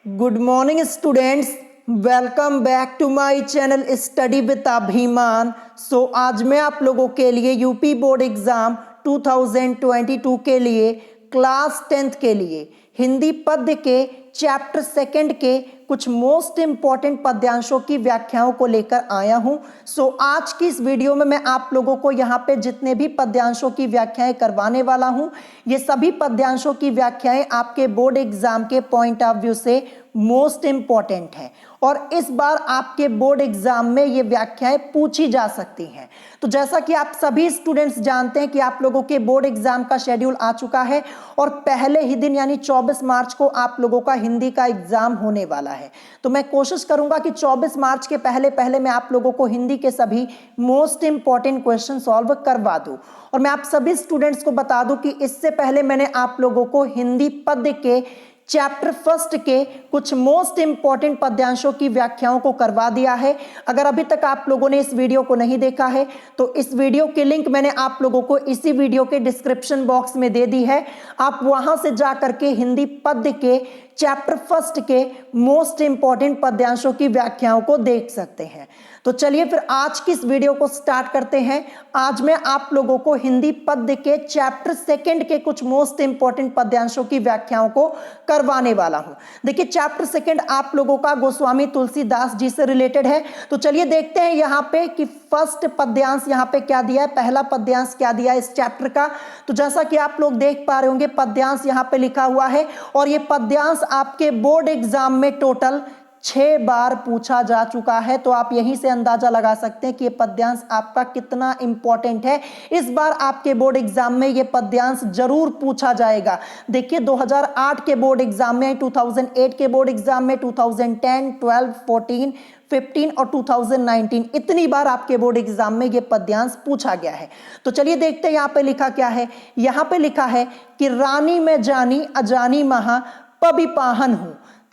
Good morning students, welcome back to my channel study with Abhiman. आज मैं आप लोगों के लिए यूपी बोर्ड एग्जाम 2022 के लिए क्लास 10th के लिए हिंदी पद्य के चैप्टर 2 के कुछ मोस्ट इंपॉर्टेंट पद्यांशों की व्याख्याओं को लेकर आया हूं। आज की इस वीडियो में मैं आप लोगों को यहाँ पे जितने भी पद्यांशों की व्याख्याएं करवाने वाला हूं, ये सभी पद्यांशों की व्याख्याएं आपके बोर्ड एग्जाम के पॉइंट ऑफ व्यू से मोस्ट इंपॉर्टेंट है और इस बार आपके बोर्ड एग्जाम में ये व्याख्याएं पूछी जा सकती हैं। तो जैसा कि आप सभी स्टूडेंट्स जानते हैं कि आप लोगों के बोर्ड एग्जाम का शेड्यूल आ चुका है और पहले ही दिन यानी 24 मार्च को आप लोगों का हिंदी का एग्जाम होने वाला है। तो मैं कोशिश करूंगा कि 24 मार्च के पहले मैं आप लोगों को हिंदी के सभी मोस्ट इंपॉर्टेंट क्वेश्चन सॉल्व करवा दूं। और मैं आप सभी स्टूडेंट्स को बता दूं कि इससे पहले मैंने आप लोगों को हिंदी पद्य के चैप्टर 1 के कुछ मोस्ट इंपॉर्टेंट पद्यांशों की व्याख्याओं को करवा दिया है। अगर अभी तक आप लोगों ने इस वीडियो को नहीं देखा है तो इस वीडियो की लिंक मैंने आप लोगों को इसी वीडियो के डिस्क्रिप्शन बॉक्स में दे दी है। आप वहां से जा करके हिंदी पद्य के चैप्टर 1 के मोस्ट इंपॉर्टेंट पद्यांशों की व्याख्याओं को देख सकते हैं। तो चलिए फिर आज की इस वीडियो को स्टार्ट करते हैं। आज मैं आप लोगों को हिंदी पद्य के चैप्टर 2 के कुछ मोस्ट इंपॉर्टेंट पद्यांशों की व्याख्याओं को करवाने वाला हूं। देखिए चैप्टर 2 आप लोगों का गोस्वामी तुलसीदास जी से रिलेटेड है। तो चलिए देखते हैं यहाँ पे कि फर्स्ट पद्यांश यहाँ पे क्या दिया है, पहला पद्यांश क्या दिया है इस चैप्टर का। तो जैसा कि आप लोग देख पा रहे होंगे पद्यांश यहाँ पे लिखा हुआ है और ये पद्यांश आपके बोर्ड एग्जाम में टोटल 6 बार पूछा जा चुका है। तो आप यहीं से अंदाजा लगा सकते हैं कि ये पद्यांश आपका कितना इंपॉर्टेंट है। इस बार आपके बोर्ड एग्जाम में ये पद्यांश जरूर पूछा जाएगा। देखिए 2008 के बोर्ड एग्जाम में, 2008 के बोर्ड एग्जाम में, 2010, 12, 14, 15 और 2019 इतनी बार आपके बोर्ड एग्जाम में ये पद्यांश पूछा गया है। तो चलिए देखते हैं यहाँ पे लिखा क्या है। यहाँ पे लिखा है कि रानी में जानी अजानी महा पबिपाहन हूं,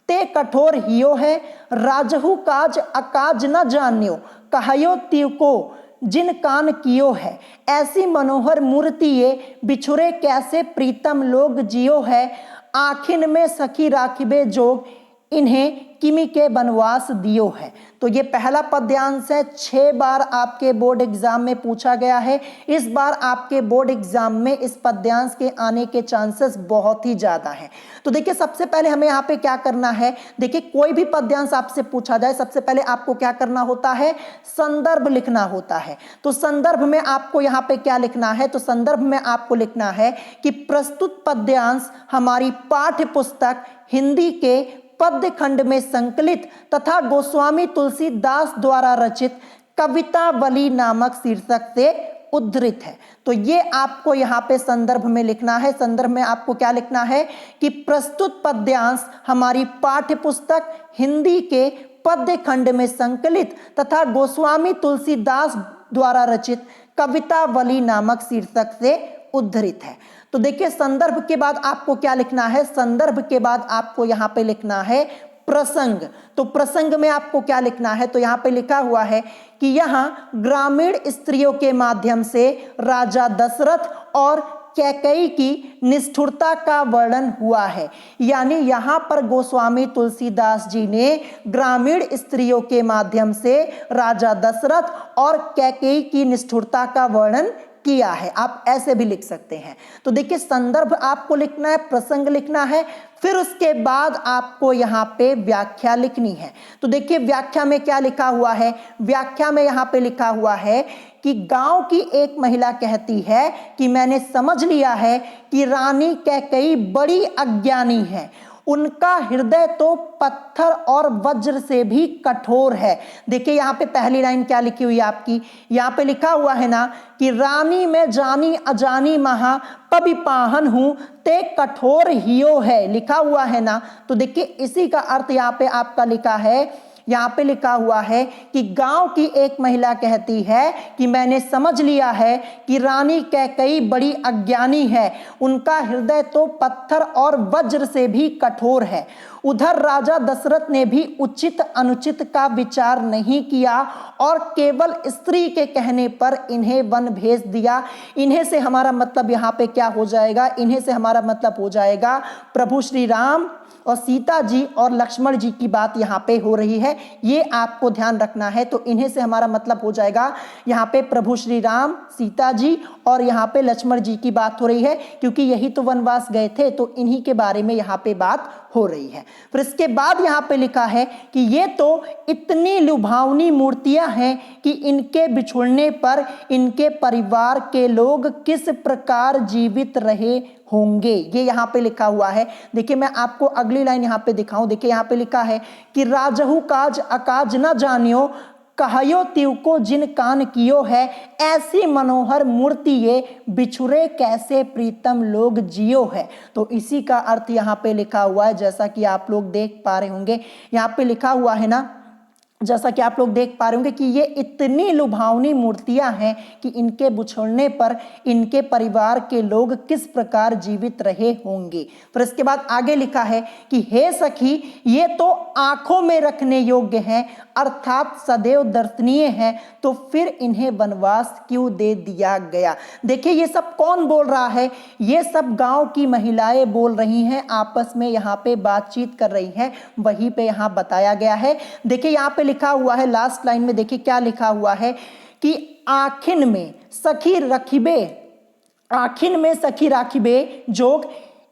ते कठोर हियो है राजहु काज अकाज न जान्यो, कहयो तिव को जिन कान कियो है, ऐसी मनोहर मूर्ति ये बिछुरे कैसे प्रीतम लोग जियो है, आखिन में सखी राखिबे जोग इन्हें किमी के बनवास दियो है। तो ये पहला पद्यांश है, 6 बार आपके बोर्ड एग्जाम में पूछा गया है। इस बार आपके बोर्ड एग्जाम में इस पद्यांश के आने के चांसेस बहुत ही ज्यादा हैं। तो देखिए सबसे पहले हमें यहाँ पे क्या करना है। देखिए कोई भी पद्यांश आपसे पूछा जाए सबसे पहले आपको क्या करना होता है, संदर्भ लिखना होता है। तो संदर्भ में आपको यहाँ पे क्या लिखना है, तो संदर्भ में आपको लिखना है कि प्रस्तुत पद्यांश हमारी पाठ्य पुस्तक हिंदी के पद्य खंड में संकलित तथा गोस्वामी तुलसीदास द्वारा रचित कवितावली नामक शीर्षक से उद्धृत है। तो ये आपको यहाँ पे संदर्भ में लिखना है। संदर्भ में आपको क्या लिखना है कि प्रस्तुत पद्यांश हमारी पाठ्य पुस्तक हिंदी के पद्य खंड में संकलित तथा गोस्वामी तुलसीदास द्वारा रचित कवितावली नामक शीर्षक से उद्धृत है। तो देखिए संदर्भ के बाद आपको क्या लिखना है, संदर्भ के बाद आपको यहाँ पे लिखना है प्रसंग। तो प्रसंग में आपको क्या लिखना है, तो यहाँ पे लिखा हुआ है कि यहाँ ग्रामीण स्त्रियों के माध्यम से राजा दशरथ और कैकेयी की निष्ठुरता का वर्णन हुआ है। यानी यहाँ पर गोस्वामी तुलसीदास जी ने ग्रामीण स्त्रियों के माध्यम से राजा दशरथ और कैकेयी की निष्ठुरता का वर्णन किया है। आप ऐसे भी लिख सकते हैं। तो देखिए संदर्भ आपको लिखना है, प्रसंग लिखना है, फिर उसके बाद आपको यहाँ पे व्याख्या लिखनी है। तो देखिए व्याख्या में क्या लिखा हुआ है, व्याख्या में यहाँ पे लिखा हुआ है कि गांव की एक महिला कहती है कि मैंने समझ लिया है कि रानी कैकेयी बड़ी अज्ञानी है, उनका हृदय तो पत्थर और वज्र से भी कठोर है। देखिए यहाँ पे पहली लाइन क्या लिखी हुई है आपकी, यहाँ पे लिखा हुआ है ना कि रानी में जानी अजानी महा पबिपाहन हूं, ते कठोर हियो है, लिखा हुआ है ना। तो देखिए इसी का अर्थ यहाँ पे आपका लिखा है, यहाँ पे लिखा हुआ है कि गांव की एक महिला कहती है कि मैंने समझ लिया है कि रानी कैकेयी बड़ी अज्ञानी है, उनका हृदय तो पत्थर और वज्र से भी कठोर है। उधर राजा दशरथ ने भी उचित अनुचित का विचार नहीं किया और केवल स्त्री के कहने पर इन्हें वन भेज दिया। इन्हें से हमारा मतलब यहाँ पे क्या हो जाएगा, इन्हें से हमारा मतलब हो जाएगा प्रभु श्री राम और सीता जी और लक्ष्मण जी की बात यहाँ पे हो रही है, ये आपको ध्यान रखना है। तो इन्हीं से हमारा मतलब हो जाएगा यहाँ पे प्रभु श्री राम, सीता जी और यहाँ पे लक्ष्मण जी की बात हो रही है, क्योंकि यही तो वनवास गए थे, तो इन्हीं के बारे में यहाँ पे बात हो रही है। फिर इसके बाद यहाँ पे लिखा है कि ये तो इतनी लुभावनी मूर्तियां हैं कि इनके बिछुड़ने पर इनके परिवार के लोग किस प्रकार जीवित रहे होंगे। ये यहाँ पे लिखा हुआ है। देखिए मैं आपको अगली लाइन यहाँ पे दिखाऊं। देखिए यहाँ पे लिखा है कि राजहु काज अकाज न जानियो, कहयो तिव को जिन कान कियो है, ऐसी मनोहर मूर्ति ये बिछुरे कैसे प्रीतम लोग जियो है। तो इसी का अर्थ यहाँ पे लिखा हुआ है, जैसा कि आप लोग देख पा रहे होंगे। यहाँ पे लिखा हुआ है ना, जैसा कि आप लोग देख पा रहे होंगे कि ये इतनी लुभावनी मूर्तियां हैं कि इनके बिछड़ने पर इनके परिवार के लोग किस प्रकार जीवित रहे होंगे। फिर इसके बाद आगे लिखा है कि हे सखी ये तो आंखों में रखने योग्य हैं, अर्थात सदैव दर्शनीय हैं, तो फिर इन्हें वनवास क्यों दे दिया गया। देखिए ये सब कौन बोल रहा है, ये सब गांव की महिलाएं बोल रही हैं, आपस में यहाँ पे बातचीत कर रही हैं, वहीं पे यहाँ बताया गया है। देखिए यहाँ पे लिखा हुआ है लास्ट लाइन में, देखिए क्या लिखा हुआ है कि आखिन में सखी रखिबे, आखिन में सखी राखिबे जोग,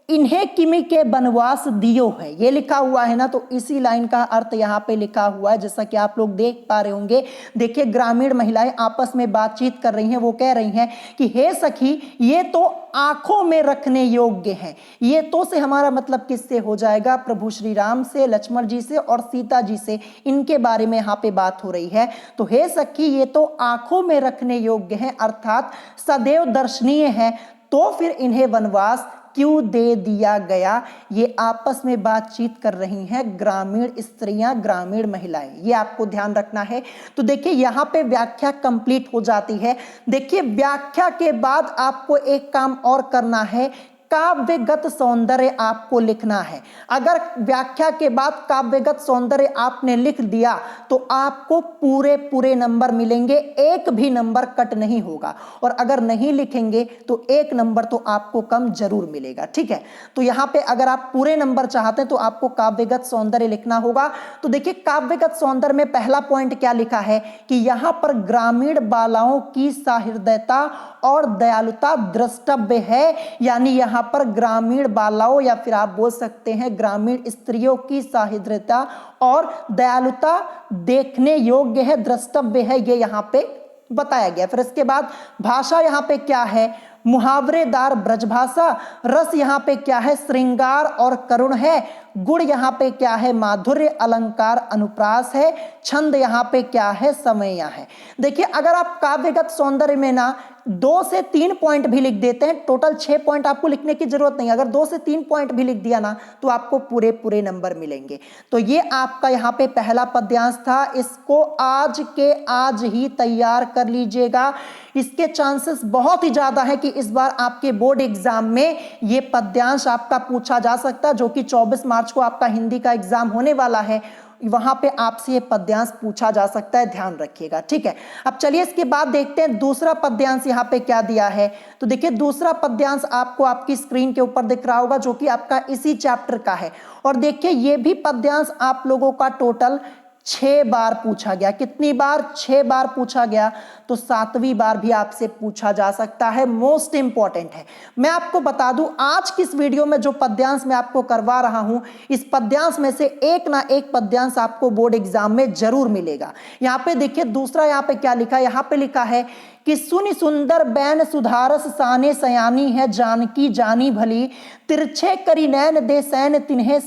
इन्हें किमी के वनवास दियो है। ये लिखा हुआ है ना, तो इसी लाइन का अर्थ यहाँ पे लिखा हुआ है, जैसा कि आप लोग देख पा रहे होंगे। देखिए ग्रामीण महिलाएं आपस में बातचीत कर रही हैं, वो कह रही हैं कि हे सखी ये तो आंखों में रखने योग्य हैं। ये तो से हमारा मतलब किससे हो जाएगा, प्रभु श्री राम से, लक्ष्मण जी से और सीता जी से, इनके बारे में यहाँ पे बात हो रही है। तो हे सखी ये तो आंखों में रखने योग्य हैं, अर्थात सदैव दर्शनीय है, तो फिर इन्हें वनवास क्यों दे दिया गया। ये आपस में बातचीत कर रही हैं ग्रामीण स्त्रियां, ग्रामीण महिलाएं, ये आपको ध्यान रखना है। तो देखिए यहाँ पे व्याख्या कंप्लीट हो जाती है। देखिए व्याख्या के बाद आपको एक काम और करना है, काव्यगत सौंदर्य आपको लिखना है। अगर व्याख्या के बाद काव्यगत सौंदर्य आपने लिख दिया तो आपको पूरे पूरे नंबर मिलेंगे, एक भी नंबर कट नहीं होगा। और अगर नहीं लिखेंगे तो एक नंबर तो आपको कम जरूर मिलेगा, ठीक है। तो यहाँ पे अगर आप पूरे नंबर चाहते हैं तो आपको काव्यगत सौंदर्य लिखना होगा। तो देखिए काव्यगत सौंदर्य में पहला पॉइंट क्या लिखा है कि यहाँ पर ग्रामीण बालाओं की सहृदयता और दयालुता द्रष्टव्य है, यानी यहाँ पर ग्रामीण बालाओं या फिर आप बोल सकते हैं ग्रामीण स्त्रियों की सहृदयता और दयालुता देखने योग्य है, द्रष्टव्य है, ये यहाँ पे बताया गया। फिर इसके बाद भाषा यहाँ पे क्या है, मुहावरेदार ब्रजभाषा, रस यहाँ पे क्या है, श्रृंगार और करुण है, गुण यहाँ पे क्या है, माधुर्य, अलंकार, अनुप्रास है, छंद यहाँ पे क्या है, समय है। देखिए अगर आप काव्यगत सौंदर्य में ना 2 से 3 पॉइंट भी लिख देते हैं, टोटल 6 पॉइंट आपको लिखने की जरूरत नहीं, अगर 2 से 3 पॉइंट भी लिख दिया ना तो आपको पूरे पूरे नंबर मिलेंगे। तो ये आपका यहाँ पे पहला पद्यांश था, इसको आज के आज ही तैयार कर लीजिएगा। इसके चांसेस बहुत ही ज्यादा है कि इस बार आपके बोर्ड एग्जाम में ये पद्यांश आपका पूछा जा सकता है, जो कि 24 मार्च को आपका हिंदी का एग्जाम होने वाला है, वहां पे आपसे ये पद्यांश पूछा जा सकता है, ध्यान रखिएगा, ठीक है। अब चलिए इसके बाद देखते हैं दूसरा पद्यांश यहाँ पे क्या दिया है। तो देखिए दूसरा पद्यांश आपको आपकी स्क्रीन के ऊपर दिख रहा होगा, जो कि आपका इसी चैप्टर का है। और देखिए ये भी पद्यांश आप लोगों का टोटल 6 बार पूछा गया। कितनी बार? 6 बार पूछा गया। तो 7वीं बार भी आपसे पूछा जा सकता है, मोस्ट इंपॉर्टेंट है। मैं आपको बता दूं आज की इस वीडियो में जो पद्यांश मैं आपको करवा रहा हूं, इस पद्यांश में से एक ना एक पद्यांश आपको बोर्ड एग्जाम में जरूर मिलेगा। यहां पे देखिए दूसरा यहां पे क्या लिखा है, यहां पे लिखा है कि सुनि सुंदर बैन सुधारस साने सयानी है, जानकी जानी भली, तिरछे करी नैन दे सैन तिन्हे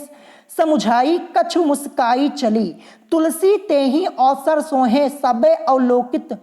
समुझाई, कछु मुस्काई चली, तुलसी तेहि अवसर सोहे, सबे अवलोकित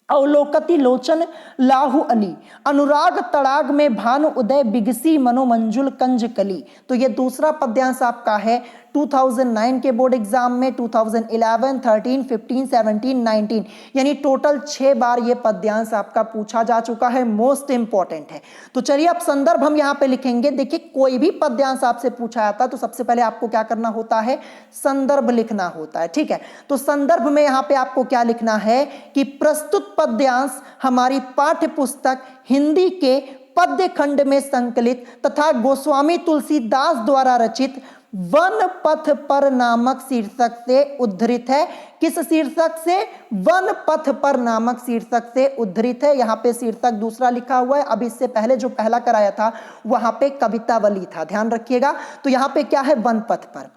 अवलोकति लोचन लाहु अली, अनुराग तड़ाग में भानु उदय, बिगसी मनोमंजुल कंज कली। तो ये दूसरा पद्यांश आपका है 2009 के बोर्ड एग्जाम में, 2011, 13, 15, 17, 19, यानी टोटल 6 बार ये पद्यांश आपका पूछा जा चुका है, मोस्ट इंपॉर्टेंट है। तो चलिए अब संदर्भ हम यहाँ पे लिखेंगे। देखिए कोई भी पद्यांश आपसे पूछा जाता है तो सबसे पहले आपको क्या करना होता है, संदर्भ लिखना होता है, ठीक है। तो संदर्भ में यहाँ पे आपको क्या लिखना है कि प्रस्तुत पद्यांश हमारी पाठ्य पुस्तक हिंदी के पद्य खंड में संकलित तथा गोस्वामी तुलसीदास द्वारा रचित वन पथ पर नामक शीर्षक से उद्धृत है। किस शीर्षक से? वन पथ पर नामक शीर्षक से उद्धृत है। यहां पे शीर्षक दूसरा लिखा हुआ है, अब इससे पहले जो पहला कराया था वहां पे कवितावली था, ध्यान रखिएगा। तो यहां पे क्या है? वन पथ पर।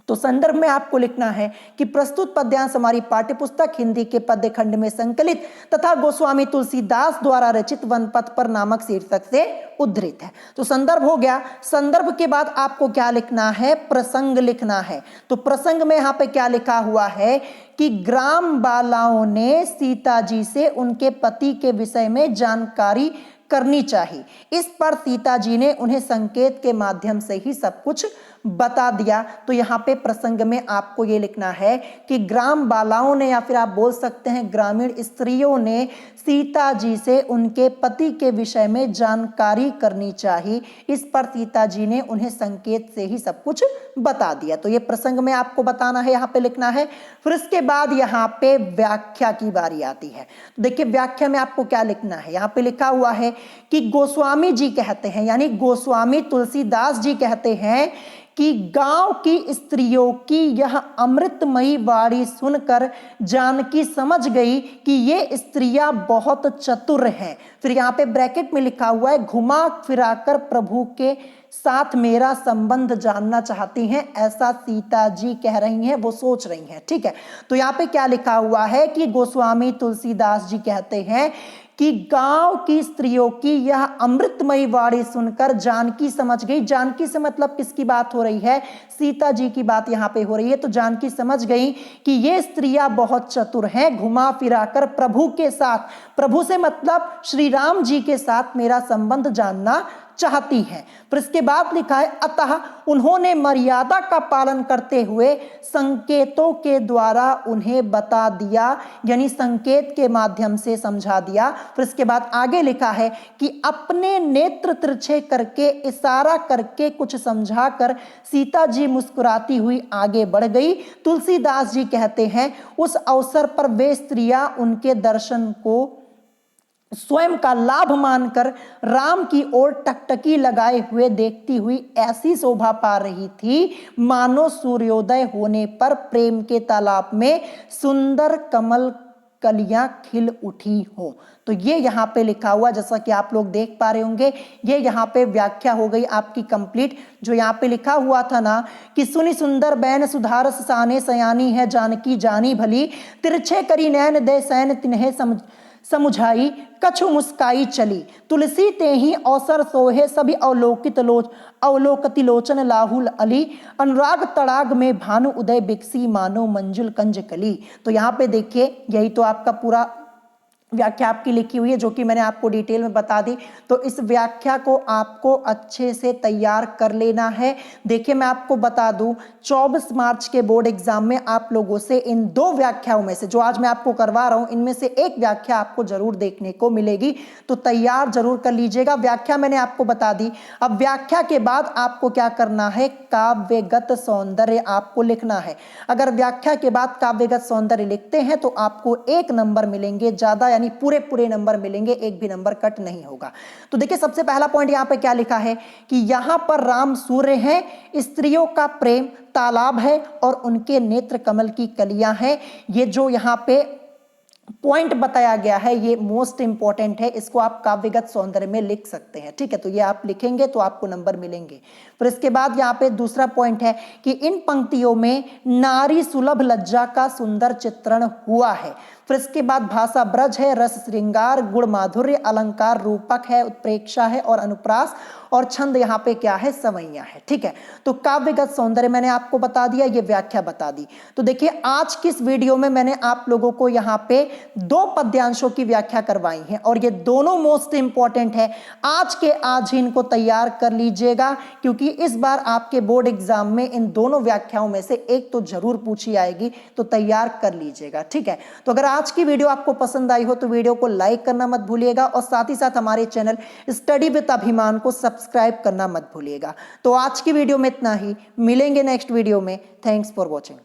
तो संदर्भ में आपको लिखना है कि प्रस्तुत पद्यांश हमारी पाठ्यपुस्तक हिंदी के पद्य खंड में संकलित तथा गोस्वामी तुलसीदास द्वारा रचित वन पथ पर नामक शीर्षक से उद्धृत है। तो संदर्भ हो गया। संदर्भ के बाद आपको क्या लिखना है? प्रसंग लिखना है। तो प्रसंग में यहां पे क्या लिखा हुआ है कि ग्राम बालाओं ने सीता जी से उनके पति के विषय में जानकारी करनी चाहिए। इस पर सीता जी ने उन्हें संकेत के माध्यम से ही सब कुछ बता दिया। तो यहाँ पे प्रसंग में आपको ये लिखना है कि ग्राम बालाओं ने, या फिर आप बोल सकते हैं ग्रामीण स्त्रियों ने सीता जी से उनके पति के विषय में जानकारी करनी चाहिए। इस पर सीता जी ने उन्हें संकेत से ही सब कुछ बता दिया। तो ये प्रसंग में आपको बताना है, यहाँ पे लिखना है। फिर इसके बाद यहाँ पे व्याख्या की बारी आती है। तो देखिए व्याख्या में आपको क्या लिखना है? यहाँ पे लिखा हुआ है कि गोस्वामी जी कहते हैं, यानी गोस्वामी तुलसीदास जी कहते हैं कि गांव की स्त्रियों की यह अमृतमयी वाणी सुनकर जानकी समझ गई कि ये स्त्रियां बहुत चतुर हैं। फिर यहाँ पे ब्रैकेट में लिखा हुआ है, घुमा फिराकर प्रभु के साथ मेरा संबंध जानना चाहती हैं, ऐसा सीता जी कह रही हैं, वो सोच रही हैं। ठीक है, तो यहाँ पे क्या लिखा हुआ है कि गोस्वामी तुलसीदास जी कहते हैं कि गांव की स्त्रियों की यह अमृतमयी वाणी सुनकर जानकी समझ गई। जानकी से मतलब किसकी बात हो रही है? सीता जी की बात यहाँ पे हो रही है। तो जानकी समझ गई कि ये स्त्रियां बहुत चतुर हैं, घुमा फिराकर प्रभु के साथ, प्रभु से मतलब श्री राम जी के साथ मेरा संबंध जानना चाहती हैं। फिर इसके बाद लिखा है, अतः उन्होंने मर्यादा का पालन करते हुए संकेतों के द्वारा उन्हें बता दिया, यानी संकेत के माध्यम से समझा दिया। फिर इसके बाद आगे लिखा है कि अपने नेत्र तिरछे करके इशारा करके कुछ समझाकर सीता जी मुस्कुराती हुई आगे बढ़ गई। तुलसीदास जी कहते हैं उस अवसर पर वे स्त्रियां उनके दर्शन को स्वयं का लाभ मानकर राम की ओर टकटकी लगाए हुए देखती हुई ऐसी शोभा पा रही थी मानो सूर्योदय होने पर प्रेम के तालाब में सुंदर कमल कलियां खिल उठी हो। तो ये यहाँ पे लिखा हुआ, जैसा कि आप लोग देख पा रहे होंगे, ये यहाँ पे व्याख्या हो गई आपकी कंप्लीट। जो यहाँ पे लिखा हुआ था ना कि सुनी सुंदर बैन सुधारस साने सयानी है जानकी जानी भली, तिरछे करी नैन दे सैन तिन्हे समुझाई कछु मुस्काई चली, तुलसी ते ही अवसर सोहे सभी अवलोकति लोचन लाहुल अली, अनुराग तड़ाग में भानु उदय बिकसी मानो मंजुल कंज कली। तो यहाँ पे देखिए यही तो आपका पूरा व्याख्या आपकी लिखी हुई है, जो कि मैंने आपको डिटेल में बता दी। तो इस व्याख्या को आपको अच्छे से तैयार कर लेना है। देखिए मैं आपको बता दूं, 24 मार्च के बोर्ड एग्जाम में आप लोगों से इन दो व्याख्याओं में से, जो आज मैं आपको करवा रहा हूं, इनमें से एक व्याख्या आपको जरूर देखने को मिलेगी। तो तैयार जरूर कर लीजिएगा। व्याख्या मैंने आपको बता दी। अब व्याख्या के बाद आपको क्या करना है? काव्यगत सौंदर्य आपको लिखना है। अगर व्याख्या के बाद काव्यगत सौंदर्य लिखते हैं तो आपको 1 नंबर मिलेंगे, ज्यादा पूरे नंबर मिलेंगे, एक भी नंबर कट नहीं होगा। तो देखिए सबसे पहला पॉइंट यहां पे क्या लिखा है कि यहां पर राम सूर्य हैं, स्त्रियों का प्रेम तालाब है और उनके नेत्र कमल की कलियां हैं। ये जो यहां पे पॉइंट बताया गया है ये मोस्ट इंपॉर्टेंट है, इसको आप काव्यगत सौंदर्य में लिख सकते हैं। ठीक है, तो ये आप लिखेंगे तो आपको नंबर मिलेंगे। फिर इसके बाद यहाँ पे दूसरा पॉइंट है कि इन पंक्तियों में नारी सुलभ लज्जा का सुंदर चित्रण हुआ है। फिर इसके बाद भाषा ब्रज है, रस श्रृंगार, गुण माधुर्य, अलंकार रूपक है, उत्प्रेक्षा है और अनुप्रास, और छंद यहाँ पे क्या है? सवैया है। ठीक है, तो काव्यगत सौंदर्य मैंने आपको बता दिया, ये व्याख्या बता दी। तो देखिए आज की इस वीडियो में मैंने आप लोगों को यहाँ पे 2 पद्यांशों की व्याख्या करवाई है और ये दोनों मोस्ट इंपॉर्टेंट है। आज के आज ही इनको तैयार कर लीजिएगा, क्योंकि इस बार आपके बोर्ड एग्जाम में इन दोनों व्याख्याओं में से एक तो जरूर पूछी आएगी, तो तैयार कर लीजिएगा। ठीक है, तो अगर आज की वीडियो आपको पसंद आई हो तो वीडियो को लाइक करना मत भूलिएगा और साथ ही साथ हमारे चैनल स्टडी विद अभिमान को सब्सक्राइब करना मत भूलिएगा। तो आज की वीडियो में इतना ही, मिलेंगे नेक्स्ट वीडियो में। Thanks for watching.